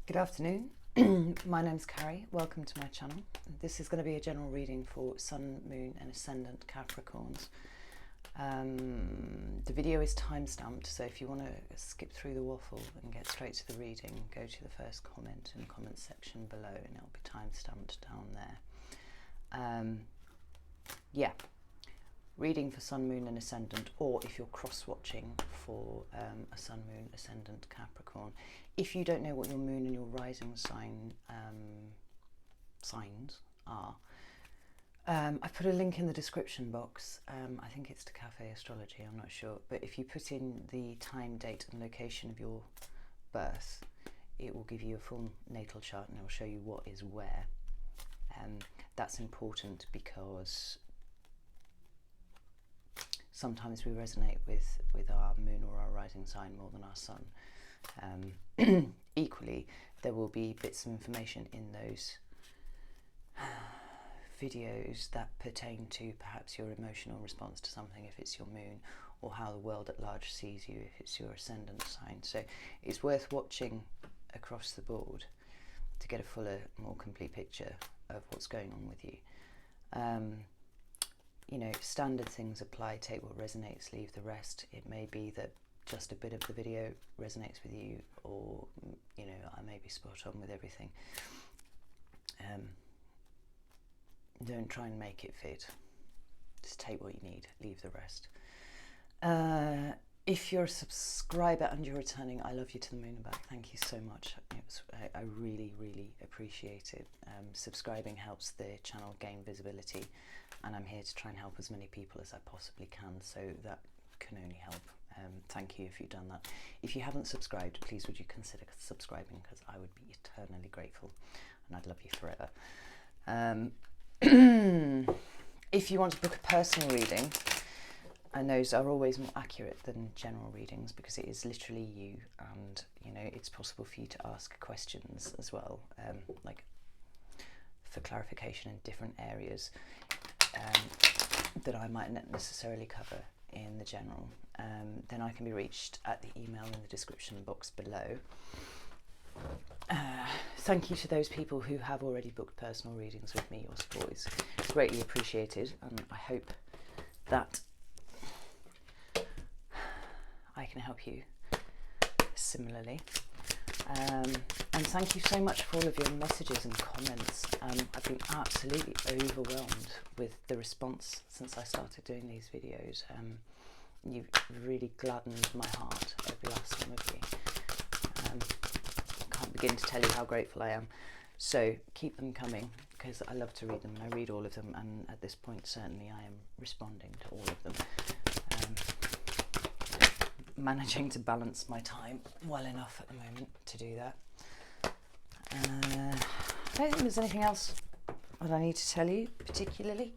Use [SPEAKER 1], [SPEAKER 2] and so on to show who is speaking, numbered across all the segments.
[SPEAKER 1] Good afternoon, my name's Carrie, welcome to my channel. This is going to be a general reading for Sun, Moon and Ascendant Capricorns. The video is time-stamped, so if you want to skip through the waffle and get straight to the reading, go to the first comment in the comment section below and it'll be time-stamped down there. Yeah, reading for Sun, Moon and Ascendant, or if you're cross-watching for a Sun, Moon, Ascendant Capricorn. If you don't know what your moon and your rising sign signs are, I put a link in the description box. I think it's to Cafe Astrology, I'm not sure. But if you put in the time, date and location of your birth, it will give you a full natal chart and it will show you what is where. That's important because sometimes we resonate with our moon or our rising sign more than our sun. Equally, there will be bits of information in those videos that pertain to perhaps your emotional response to something if it's your moon, or how the world at large sees you if it's your ascendant sign. So it's worth watching across the board to get a fuller, more complete picture of what's going on with you. You know, standard things apply. Take what resonates, leave the rest. It may be that just a bit of the video resonates with you, or you know, I may be spot on with everything. Don't try and make it fit. Just take what you need, leave the rest. If you're a subscriber and you're returning, I love you to the moon and back. Thank you so much. I really appreciate it. Subscribing helps the channel gain visibility, and I'm here to try and help as many people as I possibly can, so that can only help. Thank you if you've done that. If you haven't subscribed, please would you consider subscribing, because I would be eternally grateful and I'd love you forever. If you want to book a personal reading, and those are always more accurate than general readings because it is literally you, and you know, it's possible for you to ask questions as well, like for clarification in different areas that I might not necessarily cover in the general. Then I can be reached at the email in the description box below. Thank you to those people who have already booked personal readings with me. Your support is greatly appreciated, and I hope that I can help you similarly. And thank you so much for all of your messages and comments. I've been absolutely overwhelmed with the response since I started doing these videos. You've really gladdened my heart, every last one of you. I can't begin to tell you how grateful I am. So keep them coming, because I love to read them, and I read all of them, and at this point certainly I am responding to all of them. Managing to balance my time well enough at the moment to do that. I don't think there's anything else that I need to tell you particularly.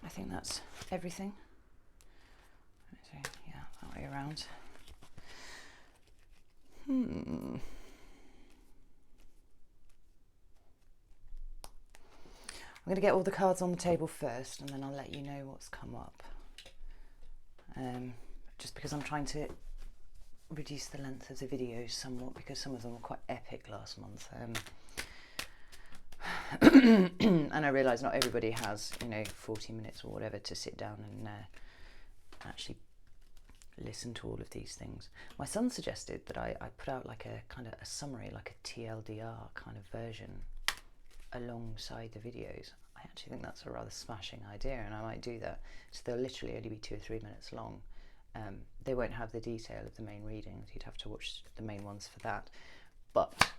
[SPEAKER 1] I think that's everything. Yeah, that way around. I'm going to get all the cards on the table first, and then I'll let you know what's come up. Just because I'm trying to reduce the length of the videos somewhat, because some of them were quite epic last month. And I realise not everybody has, you know, 40 minutes or whatever to sit down and actually listen to all of these things. My son suggested that I put out like a kind of a summary, like a TLDR kind of version alongside the videos. I actually think that's a rather smashing idea, and I might do that. So they'll literally only be 2 or 3 minutes long. They won't have the detail of the main readings. You'd have to watch the main ones for that. But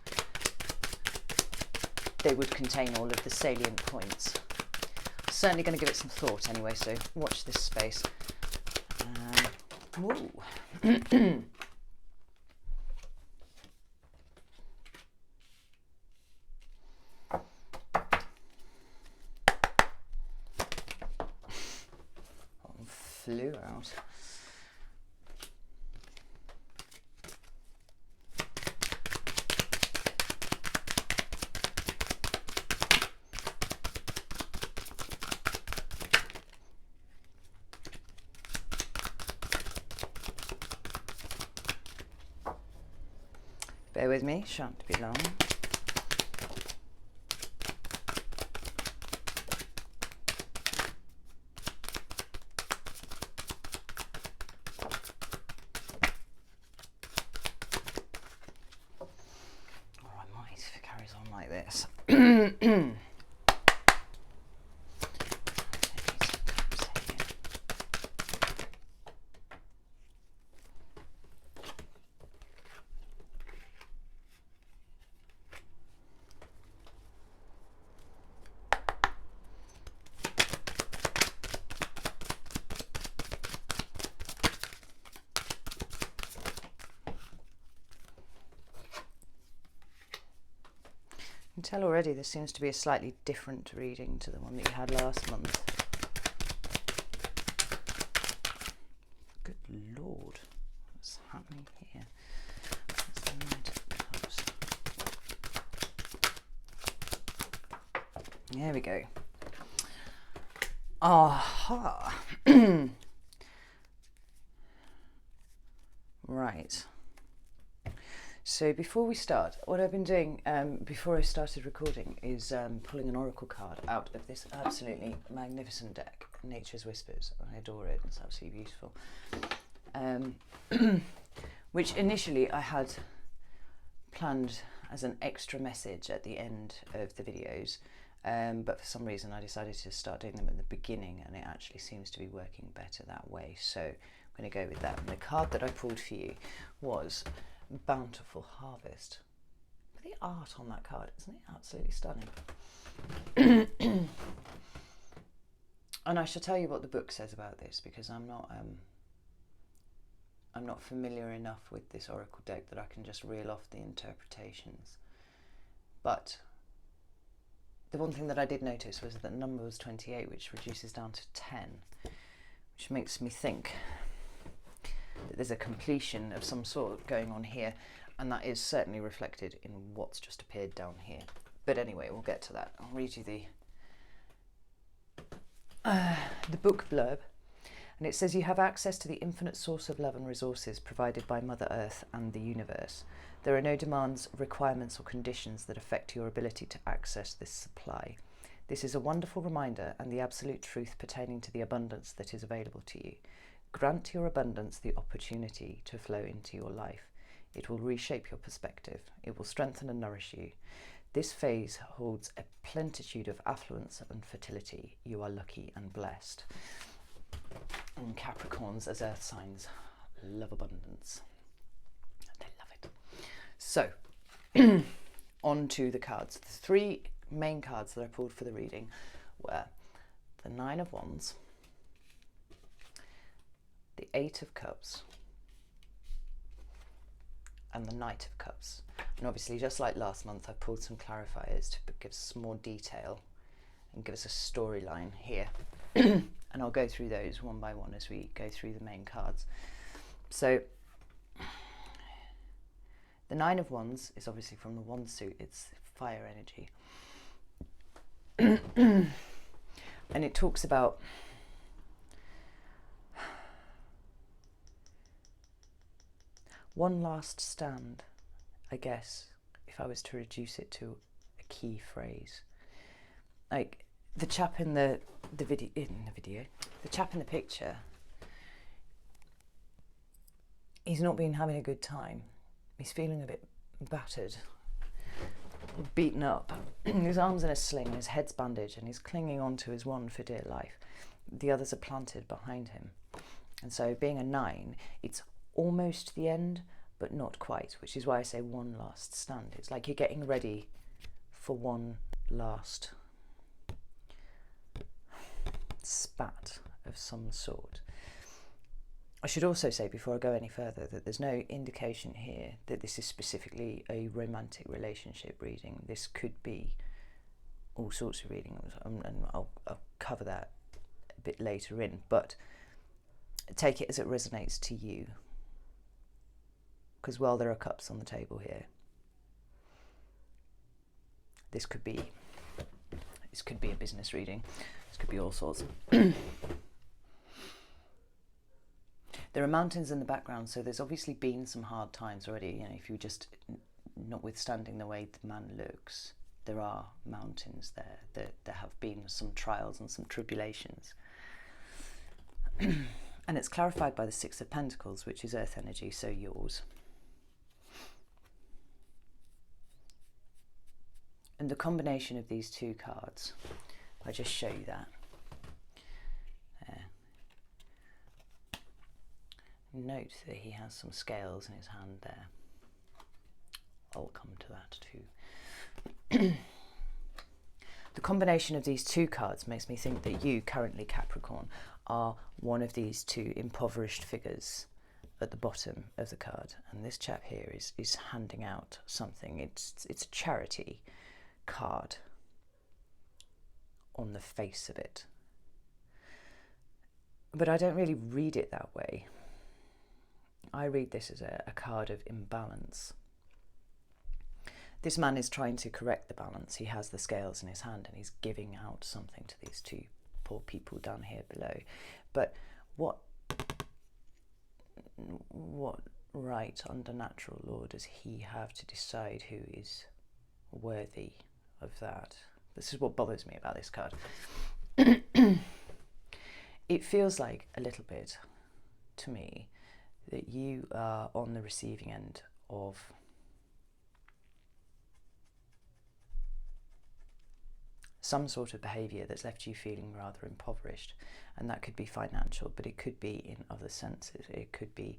[SPEAKER 1] they would contain all of the salient points. Certainly going to give it some thought anyway, so watch this space. Ooh. Flew out. Bear with me, shan't be long. Or I might if it carries on like this. You can tell already this seems to be a slightly different reading to the one that you had last month. Good Lord, what's happening here? Where's the Knight of Cups? There we go. Aha! Right. So before we start, what I've been doing before I started recording is pulling an oracle card out of this absolutely magnificent deck, Nature's Whispers. I adore it, it's absolutely beautiful. Which initially I had planned as an extra message at the end of the videos, but for some reason I decided to start doing them at the beginning, and it actually seems to be working better that way. So I'm going to go with that. And the card that I pulled for you was Bountiful Harvest. But the art on that card, isn't it absolutely stunning? And I shall tell you what the book says about this, because I'm not familiar enough with this oracle deck that I can just reel off the interpretations. But the one thing that I did notice was that the number was 28, which reduces down to 10, which makes me think that there's a completion of some sort going on here, and that is certainly reflected in what's just appeared down here. But anyway, we'll get to that. I'll read you the book blurb, and it says, you have access to the infinite source of love and resources provided by Mother Earth and the universe. There are no demands, requirements or conditions that affect your ability to access this supply. This is a wonderful reminder and the absolute truth pertaining to the abundance that is available to you. Grant your abundance the opportunity to flow into your life. It will reshape your perspective. It will strengthen and nourish you. This phase holds a plenitude of affluence and fertility. You are lucky and blessed. And Capricorns as earth signs love abundance. They love it. So, on to the cards. The three main cards that I pulled for the reading were the Nine of Wands, the Eight of Cups, and the Knight of Cups. And obviously, just like last month, I pulled some clarifiers to give us some more detail and give us a storyline here. And I'll go through those one by one as we go through the main cards. So the Nine of Wands is obviously from the Wand suit. It's fire energy. And it talks about one last stand, I guess, if I was to reduce it to a key phrase. Like the chap in the chap in the picture, he's not been having a good time. He's feeling a bit battered, beaten up. His arm's in a sling, his head's bandaged, and he's clinging on to his wand for dear life. The others are planted behind him. And so being a 9, it's almost the end, but not quite, which is why I say one last stand. It's like you're getting ready for one last spat of some sort. I should also say, before I go any further, that there's no indication here that this is specifically a romantic relationship reading. This could be all sorts of readings, and I'll cover that a bit later in, but take it as it resonates to you, because while there are cups on the table here, this could be a business reading. This could be all sorts. There are mountains in the background, so there's obviously been some hard times already. You know, if you just notwithstanding the way the man looks, there are mountains there. There have been some trials and some tribulations. And it's clarified by the Six of Pentacles, which is earth energy, so yours. And the combination of these two cards, I just show you that. Note that he has some scales in his hand there. I'll come to that too. The combination of these two cards makes me think that you, currently Capricorn, are one of these two impoverished figures at the bottom of the card. And this chap here is handing out something. It's a charity card on the face of it. But I don't really read it that way. I read this as a card of imbalance. This man is trying to correct the balance. He has the scales in his hand and he's giving out something to these two poor people down here below. But what right under natural law does he have to decide who is worthy of that? This is what bothers me about this card. It feels like a little bit to me that you are on the receiving end of some sort of behaviour that's left you feeling rather impoverished. And that could be financial, but it could be in other senses. It could be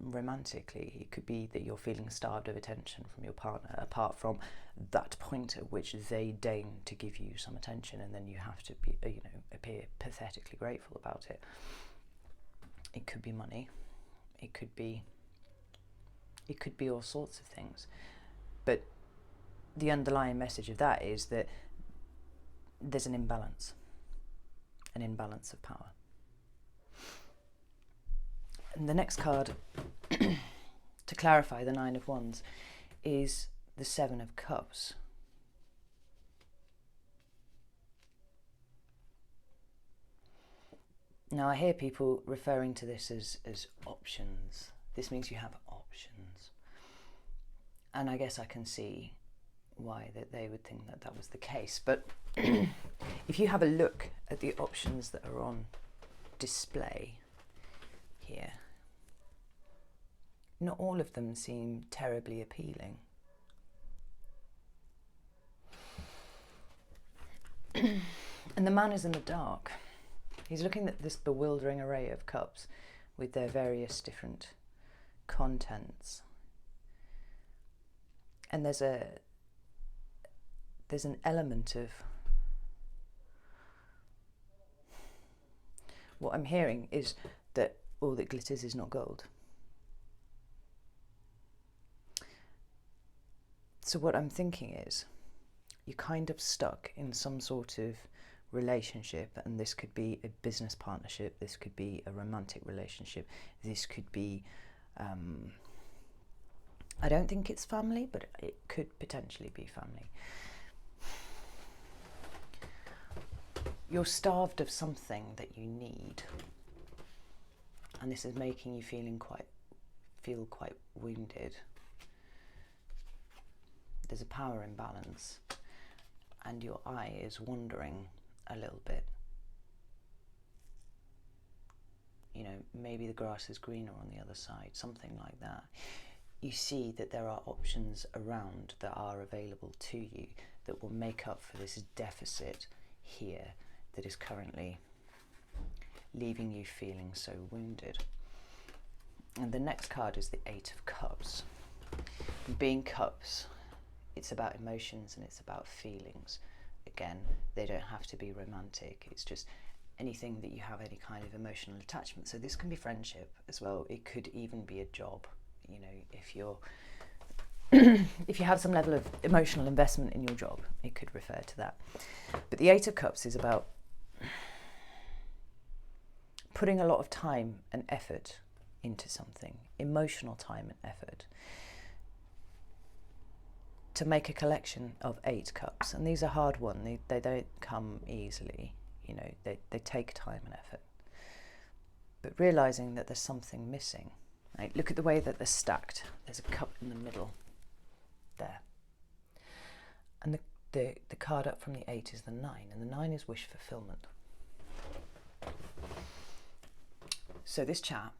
[SPEAKER 1] romantically. It could be that you're feeling starved of attention from your partner, apart from that point at which they deign to give you some attention, and then you have to be, appear pathetically grateful about it. It could be money. It could be all sorts of things. But the underlying message of that is that there's an imbalance of power. And the next card, to clarify the Nine of Wands, is the Seven of Cups. Now I hear people referring to this as options. This means you have options. And I guess I can see why that they would think that that was the case. But if you have a look at the options that are on display here, not all of them seem terribly appealing. And the man is in the dark. He's looking at this bewildering array of cups with their various different contents. And there's an element of what I'm hearing is that all that glitters is not gold. So what I'm thinking is you're kind of stuck in some sort of relationship, and this could be a business partnership, this could be a romantic relationship, this could be I don't think it's family, but it could potentially be family. You're starved of something that you need, and this is making you feel quite wounded. There's a power imbalance, and your eye is wandering a little bit. Maybe the grass is greener on the other side, something like that. You see that there are options around that are available to you that will make up for this deficit here that is currently leaving you feeling so wounded. And the next card is the Eight of Cups. And being cups, it's about emotions and it's about feelings. Again, they don't have to be romantic. It's just anything that you have any kind of emotional attachment. So this can be friendship as well. It could even be a job. If you're if you have some level of emotional investment in your job, it could refer to that. But the Eight of Cups is about putting a lot of time and effort into something, emotional time and effort, to make a collection of 8 cups. And these are hard won. They don't come easily. They take time and effort. But realising that there's something missing, Right, look at the way that they're stacked. There's a cup in the middle there. And the card up from the 8 is the 9, and the 9 is wish fulfillment. So this chap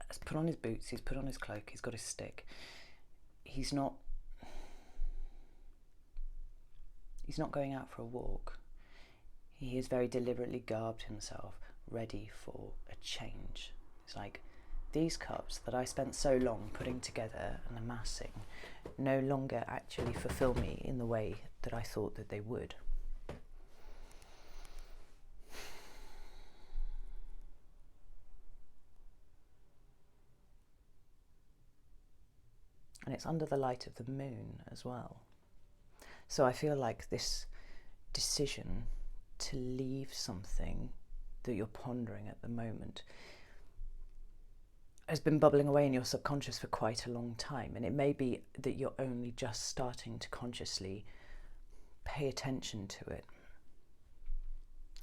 [SPEAKER 1] has put on his boots, he's put on his cloak, he's got his stick. He's not going out for a walk. He has very deliberately garbed himself, ready for a change. It's like, these cups that I spent so long putting together and amassing no longer actually fulfill me in the way that I thought that they would. And it's under the light of the moon as well. So I feel like this decision to leave something that you're pondering at the moment has been bubbling away in your subconscious for quite a long time. And it may be that you're only just starting to consciously pay attention to it.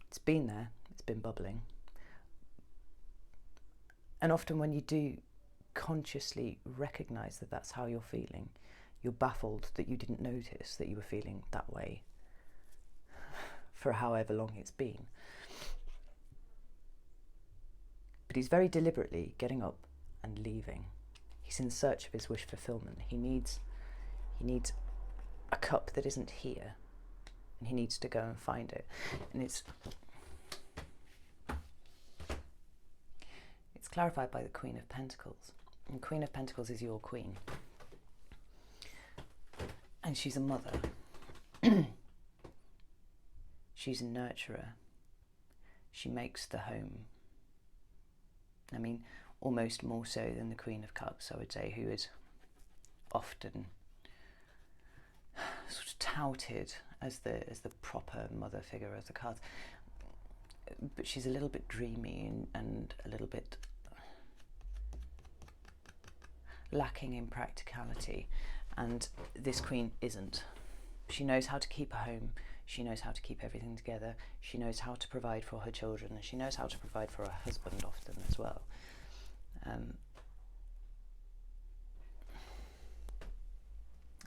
[SPEAKER 1] It's been there, it's been bubbling. And often when you do consciously recognize that that's how you're feeling, you're baffled that you didn't notice that you were feeling that way for however long it's been. But he's very deliberately getting up and leaving. He's in search of his wish fulfillment. He needs a cup that isn't here, and he needs to go and find it. And it's clarified by the Queen of Pentacles. And Queen of Pentacles is your queen. And she's a mother. She's a nurturer. She makes the home. I mean, almost more so than the Queen of Cups, I would say, who is often sort of touted as the proper mother figure of the cards. But she's a little bit dreamy and a little bit lacking in practicality, and this queen isn't. She knows how to keep a home, she knows how to keep everything together, she knows how to provide for her children, and she knows how to provide for her husband often as well.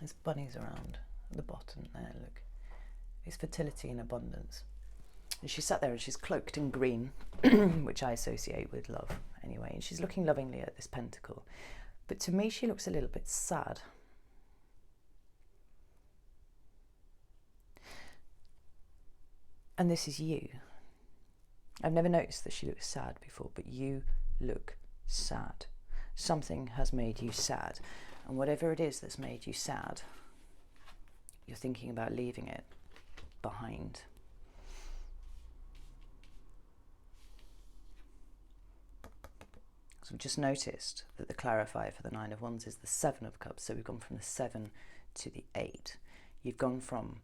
[SPEAKER 1] There's bunnies around at the bottom there, look. It's fertility and abundance. And she sat there and she's cloaked in green, which I associate with love anyway, and she's looking lovingly at this pentacle. But to me, she looks a little bit sad. And this is you. I've never noticed that she looks sad before, but you look sad. Something has made you sad. And whatever it is that's made you sad, you're thinking about leaving it behind. So we've just noticed that the clarifier for the 9 of Wands is the 7 of Cups. So we've gone from the 7 to the 8. You've gone from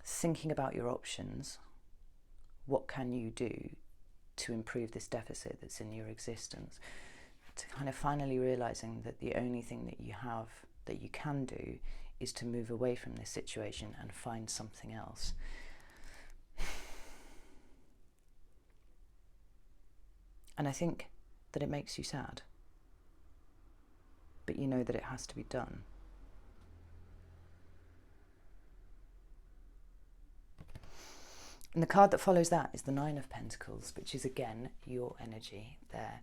[SPEAKER 1] thinking about your options, what can you do to improve this deficit that's in your existence, to kind of finally realizing that the only thing that you have that you can do is to move away from this situation and find something else. And I think that it makes you sad, but you know that it has to be done. And the card that follows that is the 9 of Pentacles, which is again your energy there.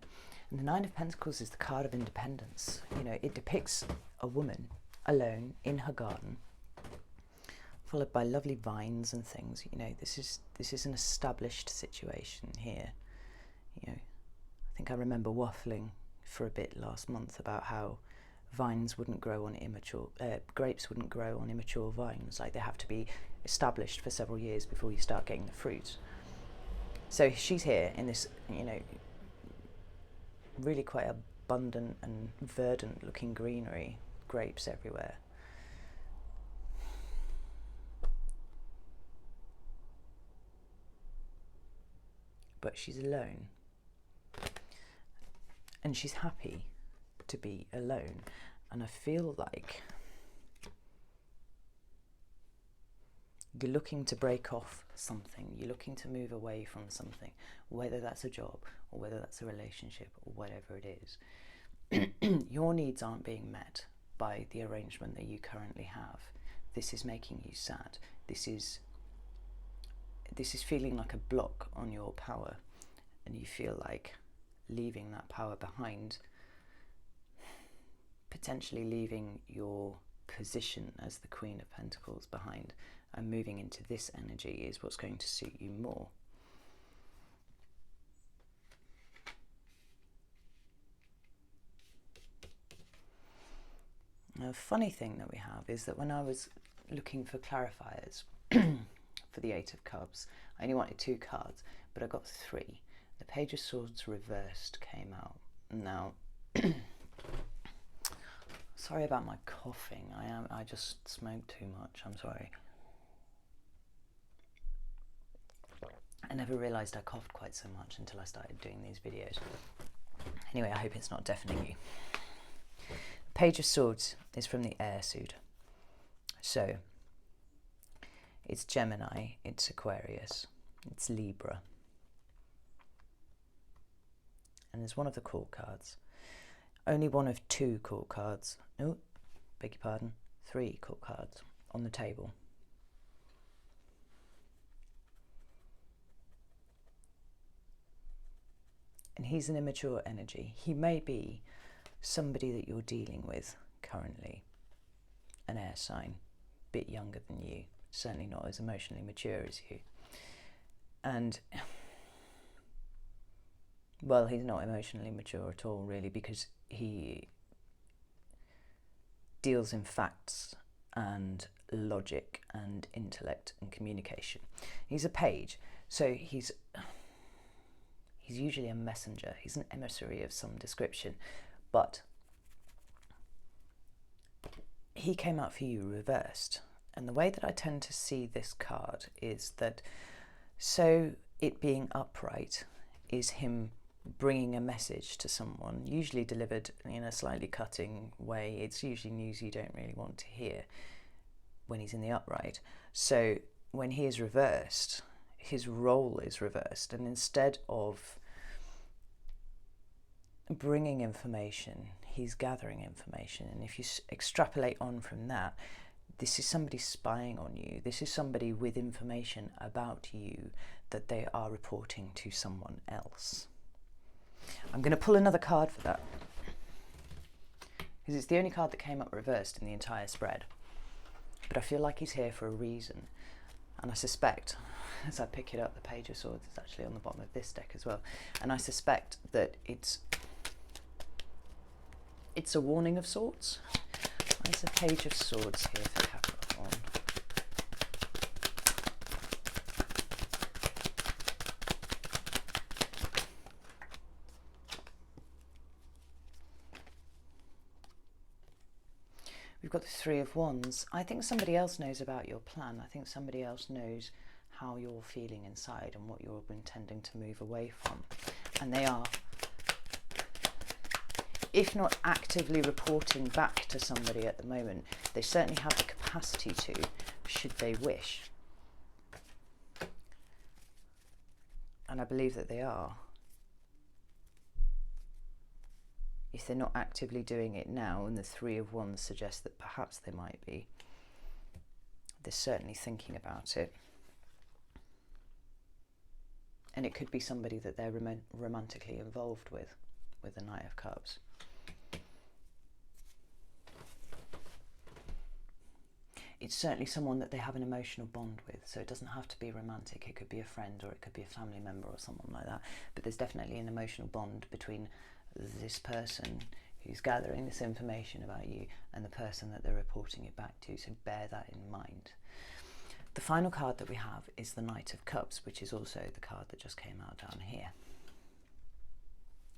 [SPEAKER 1] And the 9 of Pentacles is the card of independence. You know, it depicts a woman alone in her garden, followed by lovely vines and things. You know, this is an established situation here. You know, I think I remember waffling for a bit last month about how vines wouldn't grow on immature, grapes wouldn't grow on immature vines. Like, they have to be established for several years before you start getting the fruit. So she's here in this, you know, really quite abundant and verdant looking greenery, grapes everywhere. But she's alone. And she's happy to be alone. And I feel like You're looking to break off something. You're looking to move away from something, whether that's a job or whether that's a relationship or whatever it is. Your needs aren't being met by the arrangement that you currently have. This is making you sad. This is feeling like a block on your power, and you feel like leaving that power behind, potentially leaving your position as the Queen of Pentacles behind, and moving into this energy is what's going to suit you more. Now, a funny thing that we have is that when I was looking for clarifiers for the Eight of Cups, I only wanted 2 cards, but I got 3. The Page of Swords reversed came out. Now, sorry about my coughing. I just smoked too much. I'm sorry. I never realised I coughed quite so much until I started doing these videos. Anyway, I hope it's not deafening you. Page of Swords is from the air suit. So, it's Gemini, it's Aquarius, it's Libra. And there's one of the court cards. Only one of 2 court cards. Oh, beg your pardon. 3 court cards on the table. And he's an immature energy. He may be somebody that you're dealing with currently, an air sign, a bit younger than you, certainly not as emotionally mature as you. And, well, he's not emotionally mature at all, really, because he deals in facts and logic and intellect and communication. He's a page, so he's usually a messenger. He's an emissary of some description, but he came out for you reversed. And the way that I tend to see this card is that, so it being upright is him bringing a message to someone, usually delivered in a slightly cutting way. It's usually news you don't really want to hear when he's in the upright. So when he is reversed, his role is reversed, and instead of bringing information, he's gathering information. And if you extrapolate on from that, this is somebody spying on you. This is somebody with information about you that they are reporting to someone else. I'm going to pull another card for that, because it's the only card that came up reversed in the entire spread. But I feel like he's here for a reason. And I suspect, as I pick it up, the Page of Swords is actually on the bottom of this deck as well. And I suspect that it's a warning of sorts. There's a Page of Swords here for Capricorn. We've got the Three of Wands. I think somebody else knows about your plan. I think somebody else knows how you're feeling inside and what you're intending to move away from. And they are, if not actively reporting back to somebody at the moment, they certainly have the capacity to, should they wish. And I believe that they are. If they're not actively doing it now, and the Three of Wands suggests that perhaps they might be, they're certainly thinking about it. And it could be somebody that they're romantically involved with the Knight of Cups. It's certainly someone that they have an emotional bond with, so it doesn't have to be romantic. It could be a friend, or it could be a family member or someone like that. But there's definitely an emotional bond between this person who's gathering this information about you and the person that they're reporting it back to, so bear that in mind. The final card that we have is the Knight of Cups, which is also the card that just came out down here.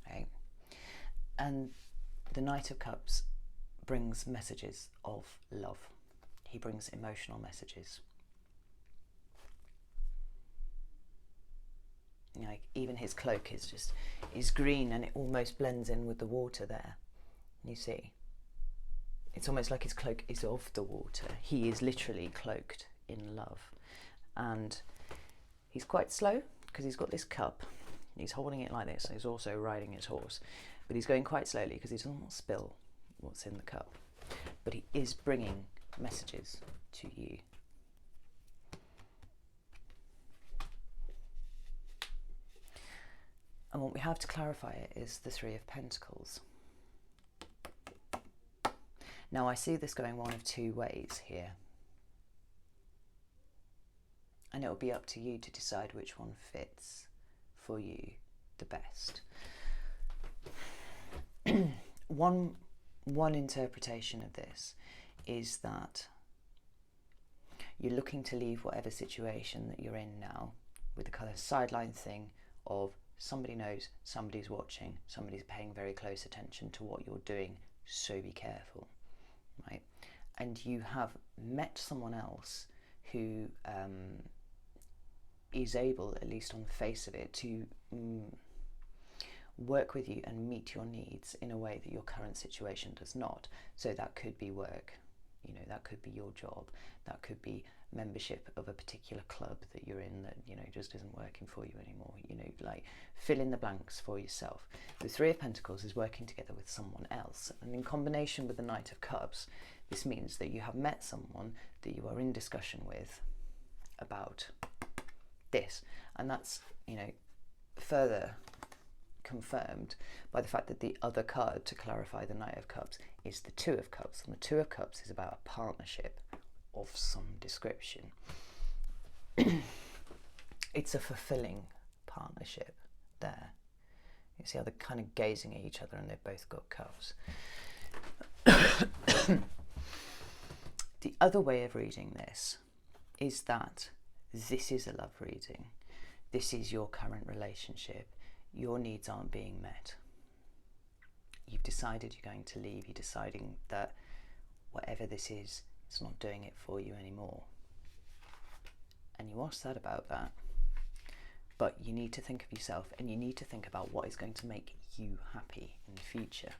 [SPEAKER 1] Okay. And the Knight of Cups brings messages of love. He brings emotional messages. Like, even his cloak is green, and it almost blends in with the water there. You see, it's almost like his cloak is of the water. He is literally cloaked in love. And he's quite slow because he's got this cup. He's holding it like this. He's also riding his horse. But he's going quite slowly because he doesn't want to spill what's in the cup. But he is bringing messages to you. And what we have to clarify it is the Three of Pentacles. Now I see this going one of two ways here. And it will be up to you to decide which one fits for you the best. One interpretation of this is that you're looking to leave whatever situation that you're in now with the kind of sideline thing of somebody knows, somebody's watching, somebody's paying very close attention to what you're doing, so be careful, right? And you have met someone else who is able, at least on the face of it, to work with you and meet your needs in a way that your current situation does not. So that could be work, you know, that could be your job, that could be membership of a particular club that you're in that, you know, just isn't working for you anymore. You know, like, fill in the blanks for yourself. The Three of Pentacles is working together with someone else, and in combination with the Knight of Cups, this means that you have met someone that you are in discussion with about this, and that's, you know, further confirmed by the fact that the other card to clarify the Knight of Cups is the Two of Cups, and the Two of Cups is about a partnership of some description. It's a fulfilling partnership there. You see how they're kind of gazing at each other and they've both got cups. The other way of reading this is that this is a love reading. This is your current relationship. Your needs aren't being met. You've decided you're going to leave. You're deciding that whatever this is, it's not doing it for you anymore. And you are sad about that. But you need to think of yourself, and you need to think about what is going to make you happy in the future.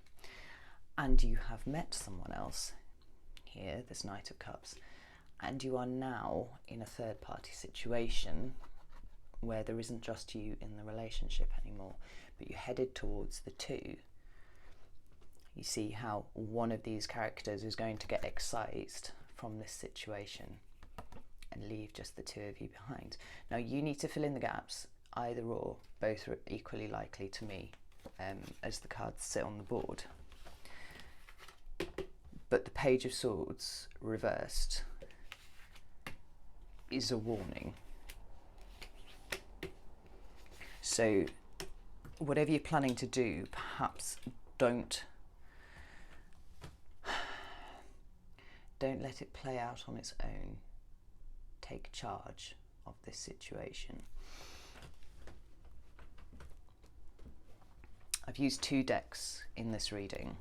[SPEAKER 1] And you have met someone else here, this Knight of Cups, and you are now in a third party situation where there isn't just you in the relationship anymore, but you're headed towards the two. You see how one of these characters is going to get excised from this situation and leave just the two of you behind. Now you need to fill in the gaps, either or. Both are equally likely to me as the cards sit on the board. But the Page of Swords reversed is a warning. So whatever you're planning to do, perhaps don't let it play out on its own. Take charge of this situation. I've used two decks in this reading,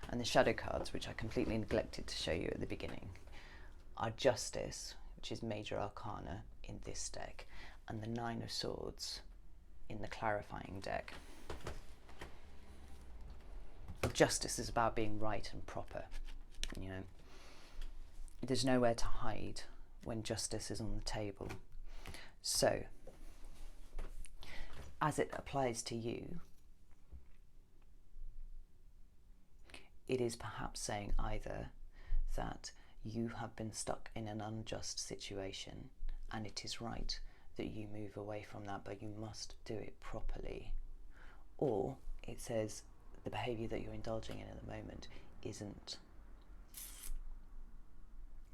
[SPEAKER 1] and the shadow cards, which I completely neglected to show you at the beginning, are Justice, which is Major Arcana in this deck, and the Nine of Swords in the clarifying deck. Justice is about being right and proper. You know, there's nowhere to hide when justice is on the table. So, as it applies to you, it is perhaps saying either that you have been stuck in an unjust situation and it is right that you move away from that, but you must do it properly. Or it says the behaviour that you're indulging in at the moment isn't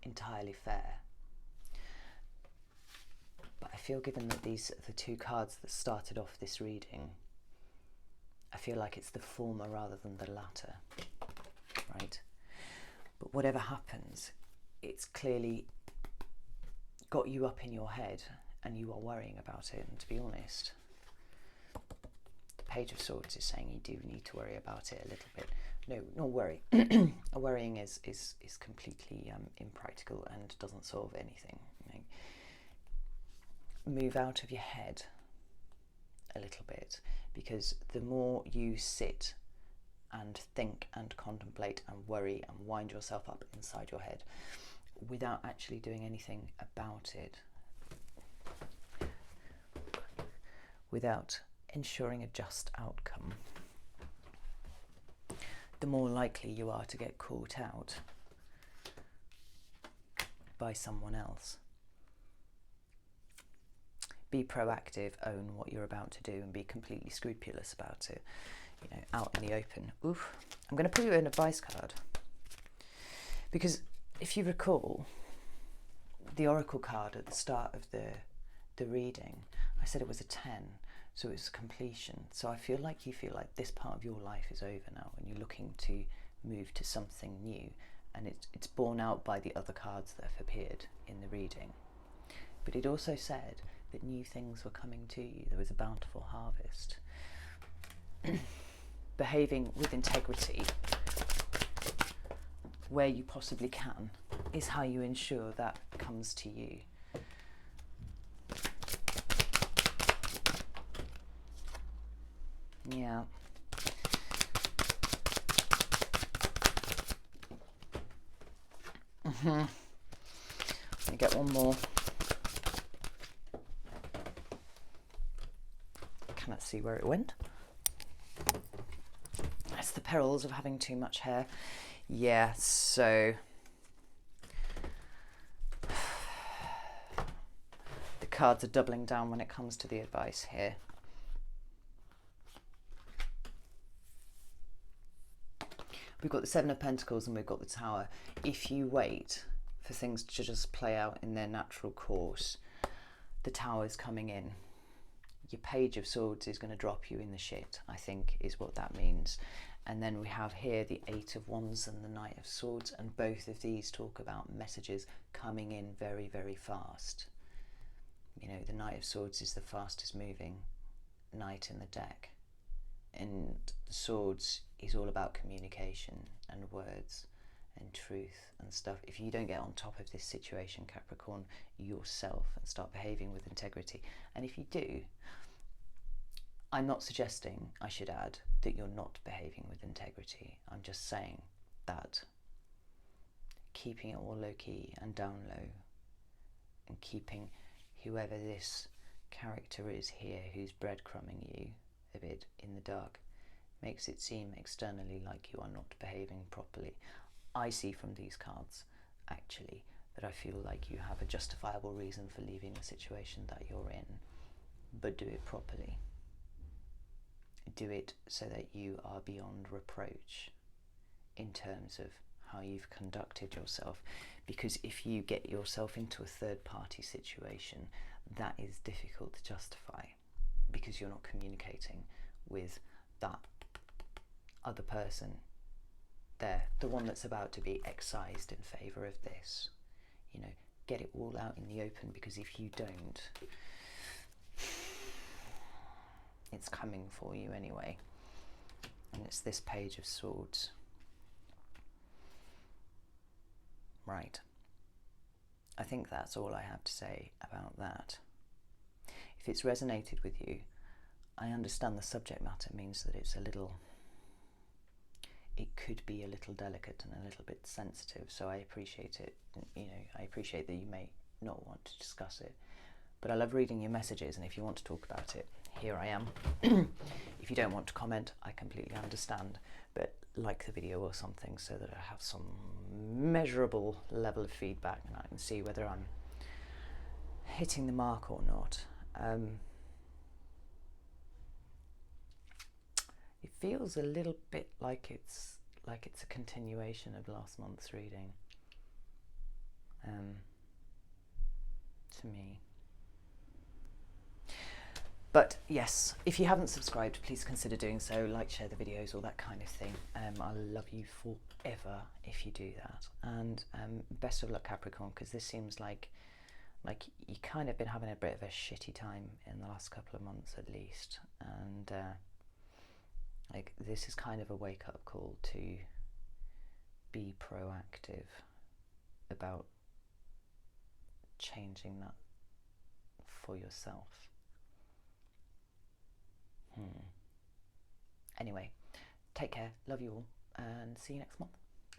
[SPEAKER 1] entirely fair. But I feel, given that these are the two cards that started off this reading, I feel like it's the former rather than the latter, right? But whatever happens, it's clearly got you up in your head and you are worrying about it. And to be honest, the Page of Swords is saying you do need to worry about it a little bit. No, not worry. Worrying is completely impractical and doesn't solve anything. You know? Move out of your head a little bit, because the more you sit and think and contemplate and worry and wind yourself up inside your head, without actually doing anything about it, without ensuring a just outcome, the more likely you are to get caught out by someone else. Be proactive, own what you're about to do, and be completely scrupulous about it, you know, out in the open. Oof. I'm going to put you an advice card, because if you recall the oracle card at the start of the reading, I said it was a 10, so it's completion. So I feel like you feel like this part of your life is over now and you're looking to move to something new, and it's borne out by the other cards that have appeared in the reading. But it also said that new things were coming to you. There was a bountiful harvest. Behaving with integrity where you possibly can is how you ensure that comes to you. Yeah. Let me get one more. Cannot see where it went. That's the perils of having too much hair. Yeah, so the cards are doubling down when it comes to the advice here. We've got the Seven of Pentacles and we've got the Tower. If you wait for things to just play out in their natural course, the Tower is coming in. Your Page of Swords is going to drop you in the shit, I think, is what that means. And then we have here the Eight of Wands and the Knight of Swords, and both of these talk about messages coming in very, very fast. You know, the Knight of Swords is the fastest moving knight in the deck, and the Swords is all about communication and words and truth and stuff. If you don't get on top of this situation, Capricorn, yourself, and start behaving with integrity, and if you do, I'm not suggesting, I should add, that you're not behaving with integrity. I'm just saying that keeping it all low-key and down low, and keeping whoever this character is here who's breadcrumbing you a bit in the dark makes it seem externally like you are not behaving properly. I see from these cards, actually, that I feel like you have a justifiable reason for leaving the situation that you're in, but do it properly. Do it so that you are beyond reproach in terms of how you've conducted yourself, because if you get yourself into a third-party situation, that is difficult to justify because you're not communicating with that other person there, the one that's about to be excised in favour of this. You know, get it all out in the open, because if you don't, it's coming for you anyway. And it's this Page of Swords. Right. I think that's all I have to say about that. If it's resonated with you, I understand the subject matter means that it's a little, it could be a little delicate and a little bit sensitive, so I appreciate it. You know, I appreciate that you may not want to discuss it, but I love reading your messages, and if you want to talk about it, here I am. If you don't want to comment, I completely understand, but like the video or something so that I have some measurable level of feedback and I can see whether I'm hitting the mark or not. It feels a little bit like it's a continuation of last month's reading, to me. But yes, if you haven't subscribed, please consider doing so. Like, share the videos, all that kind of thing. I'll love you forever if you do that. And best of luck, Capricorn, because this seems like you kind of been having a bit of a shitty time in the last couple of months at least. And like, this is kind of a wake-up call to be proactive about changing that for yourself. Anyway, take care, love you all, and see you next month.